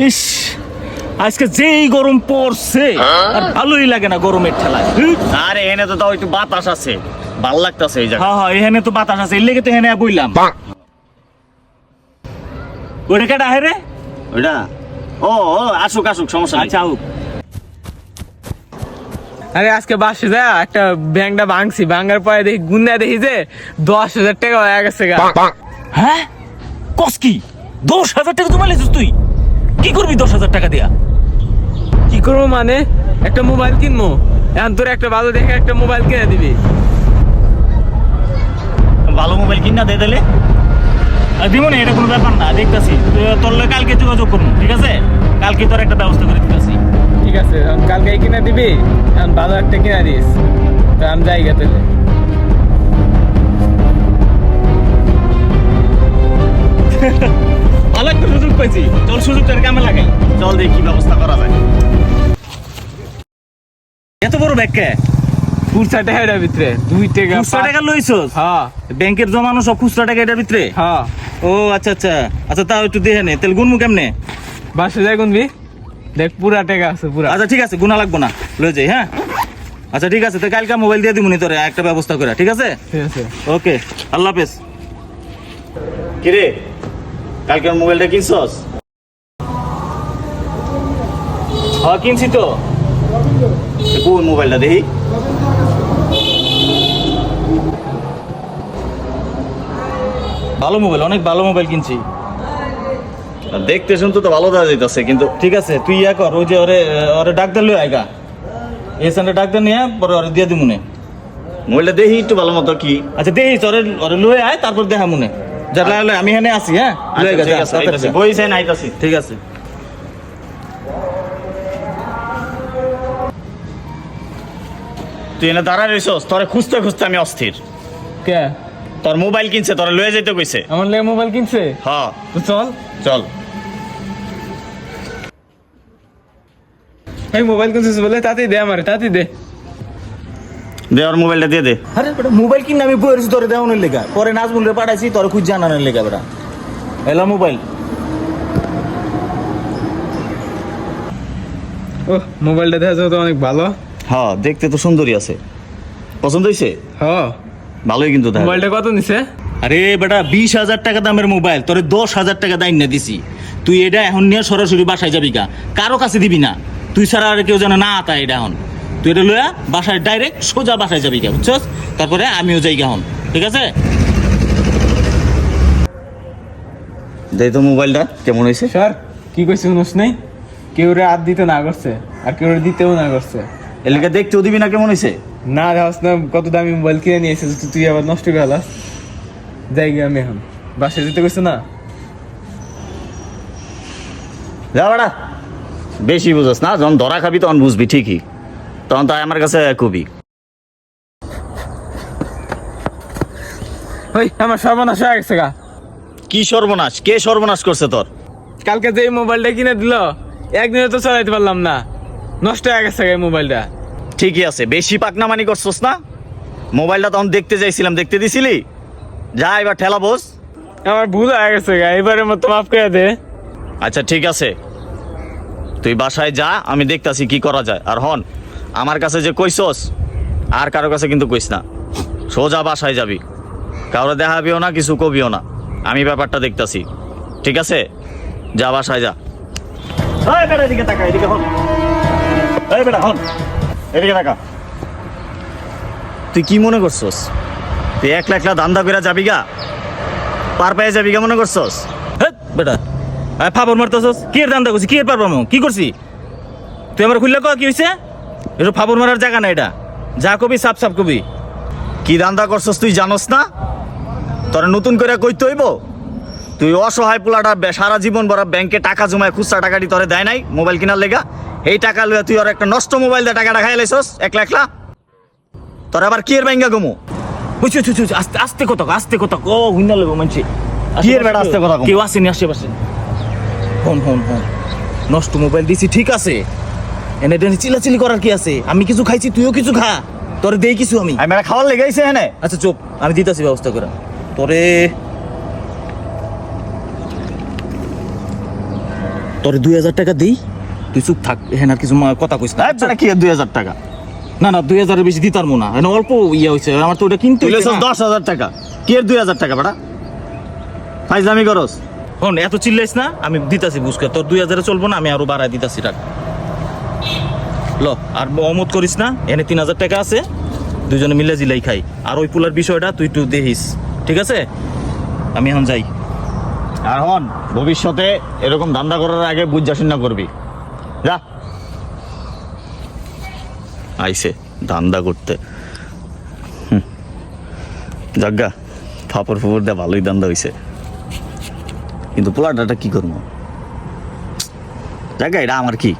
ইস, আজকে যেই গরম পড়ছে আর ভালোই লাগে না গরমের ঠেলায়। আরে এনে তো তাও একটু বাতাস আছে, ভাল লাগতাছে এই জায়গা। হ্যাঁ হ্যাঁ, এখানে তো বাতাস আছে, এর লেগে তো এখানে বইলাম। ওটা কেটা হে রে? ওইটা ও ও আসুক আসুক, সমস্যা নেই। আচ্ছা হোক। আরে আজকে বাসে যা একটা ব্যাংকটা ভাঙছি, ভাঙার পরে দেখি গুন্ডা দেখি যে 10,000 টাকা হয়ে গেছে গা। হ্যাঁ কস কি 10,000 টাকা তোমার লেছিস? তুই কি করবি 10,000 টাকা দিয়া? কি করবো মানে একটা মোবাইল কিনবো, এখন তোর একটা ভালো দেখে একটা মোবাইল কিনে দিবি। ভালো মোবাইল কিনা দিয়ে দিলে দিব না, এটা কোনো ব্যাপার না, দেখতেছি তোর লগে কালকে যোগাযোগ করবো, ঠিক আছে? কালকে তোর একটা ব্যবস্থা করে দিতেছি। ঠিক আছে, এখন কালকে কিনে দিবি, এখন ভালো একটা কিনে দিস, তো আমি যাই গে তাহলে। ভালো একটা সুযোগ পাইছি, চল সুযোগটার কামে লাগাই। চল দেখি কি ব্যবস্থা করা যায়। এত বড় ব্যাগ কে? খুচরা টাকা এটার ভিতরে 2 টাকা খুচরা টাকা লইছস? হ্যাঁ ব্যাংকের জমানো সব খুচরা টাকা এটার ভিতরে? হ্যাঁ। ও আচ্ছা আচ্ছা আচ্ছা, তাও একটু দেখে নে, তেল গুনমু কেমনে? বাসে যাই গুনবি, দেখ পুরা টাকা আছে পুরা। আচ্ছা ঠিক আছে, গুনা লাগবো না, লয়ে যাই। হ্যাঁ আচ্ছা ঠিক আছে, তো কালকে মোবাইল দিয়ে দিবনি তোরে একটা ব্যবস্থা করে, ঠিক আছে? ঠিক আছে। ওকে, আল্লাহ হাফেজ। কিরে কালকে মোবাইলটা কিনছস? হ্যাঁ কিনছি তো। কোন মোবাইলটা দেখি? ভালো মোবাইল, অনেক ভালো মোবাইল কিনছি। দেখতে শুনতে তো ভালো দেখা যাইতাছে, কিন্তু ঠিক আছে, তুই ইয়া কর, ওই যে ওরে ওরে ডাক্তার লই আইগা, এসানটা ডাক্তার নিয়ে পরে ওরে দিয়ে দিমুনে। মোবাইলটা দেখি একটু ভালো মতো কি। আচ্ছা দেখিস, ওরে ওরে লই আয়, তারপর দেখা মনে যা লাইলে আমি এখানে আছি। হ্যাঁ লই আইগা, যা, তাড়াতাড়ি যা। বইছেন আইতাছি। ঠিক আছে। তুই এনে দাঁড়া রইছস, তোরে খুঁজতে খুঁজতে আমি অস্থির। কে? তোর মোবাইল কিনছে, তোরে লয়ে যাইতে কইছে। আমার লেগে মোবাইল কিনছে? হ্যাঁ তো চল। চল। এই মোবাইল কিনছিস বলে তাতেই দে, আমার তাতেই দে। দে ওর মোবাইলটা দিয়ে দে। আরে বেটা মোবাইল কিনে আমি বইরেছি তোরে দেওয়ানোর লেগা, পরে নাজমুলরে পাঠাইছি তোরে খুঁজ জানানোর লেগা। বেটা এলা মোবাইল। ও মোবাইলটা দেখা যাও তো অনেক ভালো। হ্যাঁ দেখতে তো সুন্দরই আছে, পছন্দ হয়েছে? হ্যাঁ। ভালোই কিন্তু দেখা যায়। মোবাইলটা কত নিছে? আরে বেটা 20,000 টাকা দামের মোবাইল, তোরে 10,000 টাকা দাইন না দিছি। তুই এটা এখন নিয়ে সরাসরি বাসায় যাবি গা, কারো কাছে দিবি না, তুই ছাড়া আর কেউ যেন না আতা। এটা এখন তুই এটা লইয়া বাসায় ডাইরেক্ট সোজা বাসায় যাবি গা, বুঝছস? তারপরে আমিও যাই গা হন, ঠিক আছে? দেখ তো মোবাইলটা কেমন হয়েছে। স্যার কি কইছিস শুনিস নাই? কেউ রে হাত দিতে না করছে, আর কেউ রে দিতেও না করছে। এলাকা দেখতেও দিবি না কেমন হয়েছে? না দেখাস না কত দামি মোবাইল কিনে নিয়েছিস, তুই আবার নষ্ট করে হালাস। যাই গে আমি এখন, বাসে যেতে কইছে না। যা বাড়া, বেশি বুঝস না, যখন ধরা খাবি তখন বুঝবি ঠিকই, তখন তাই আমার কাছে কবি। ওই আমার সর্বনাশ হয়ে গেছে গা। কি সর্বনাশ? কে সর্বনাশ করছে তোর? কালকে যে মোবাইলটা কিনে দিল, একদিনে তো চালাইতে পারলাম না, নষ্ট হয়ে গেছে গা এই মোবাইলটা। ঠিকই আছে, বেশি পাকনামানি করছস না। মোবাইলটা তখন দেখতে চাইছিলাম, দেখতে দিছিলি? যা এবার ঠেলা বস। আমার ভুল হয়ে গেছে গা, এবারের মতো মাফ করে দে। আচ্ছা ঠিক আছে, তুই বাসায় যা, আমি দেখতাছি কি করা যায়। আর হন, আমার কাছে যে কইছস আর কারো কাছে কিন্তু কইস না, সোজা বাসায় যাবি, কারো দেখাবিও না, কিছু কবিও না, আমি ব্যাপারটা দেখতাছি, ঠিক আছে? যা বাসায় যা। এই বেটা এদিকে তাকা, এদিকে হন। এই বেটা হন, এদিকে তাকা। তুই কি মনে করছস তুই একলা একলা ধান্দা করে যাবি গা, পার পেয়ে যাবি গা মনে করছস? হেৎ বেটা, ফাবর মারতেছস? কি এর দান্দা করছি? কি এর পারবাম? কি করছি? তুই আমার খুললে ক কি হয়েছে? এটা ফাবর মারার জায়গা না, এটা যা কবি সাপ সাপ কবি। কি ধান্দা করছস তুই জানোস না? তোরা নতুন করে কইতে হইব? তুই অসহায় পোলাটা সারা জীবন বড় ব্যাংকে টাকা জমায়, খুচরা টাকাটি তোরে দেয় নাই মোবাইল কিনার লেগা, এই টাকা লইয়া তুই আর একটা নষ্ট মোবাইল দিয়ে টাকাটা খাই লাইছস একলা একলা। তোর আবার কি এর ব্যাংকা গমু? বুঝছি আস্তে আস্তে কথা আস্তে কথা, ও হুইনা লাগবো মানছি। কি এর বেটা আস্তে কথা কম? কেউ আসেনি আশেপাশে। হন হন হন, নষ্ট মোবাইল দিছি ঠিক আছে, এনে টেনে চিলাচিলি করার কি আছে? আমি কিছু খাইছি, তুইও কিছু খা, তোরে দেই কিছু আমি। আমি খাওয়ার লেগেছে হ্যাঁ। আচ্ছা চুপ, আমি দিতেছি ব্যবস্থা করে তোরে। তোর 2000 টাকা দিই, তুই চুপ থাক, হ্যাঁ আর কিছু কথা কইস না। আচ্ছা কি 2000 টাকা? না না 2000 এর বেশি দিতার মো না, এখানে অল্প ইয়ে হয়েছে, আমার তো ওটা কিনতে তুই হইছে লইছস না। 10,000 টাকা, কি এর 2000 টাকা বেটা? ফাইজলামি করস? হন এত চিল্লাইস না, আমি দিতাছি বুঝকে, তোর 2000 এ চলবো না, আমি আরো বাড়ায় দিতাছি, রাখ ল। আর অমত করিস না, এনে 3000 টাকা আছে, দুজনে মিলে জিলাই খাই। আর ওই পুলার বিষয়টা তুই একটু দেখিস, ঠিক আছে? আমি এখন যাই। আর হন, ভবিষ্যতে এরকম ধান্দা করার আগে বুঝা শুনা করবি, যা। আইছে ধান্দা করতে, জাগা ফাপড় ফুপড় দিয়ে ভালোই ধান্দা হইছে, কিন্তু পোলাটাটা কি করবো? জাগা এটা আমার কি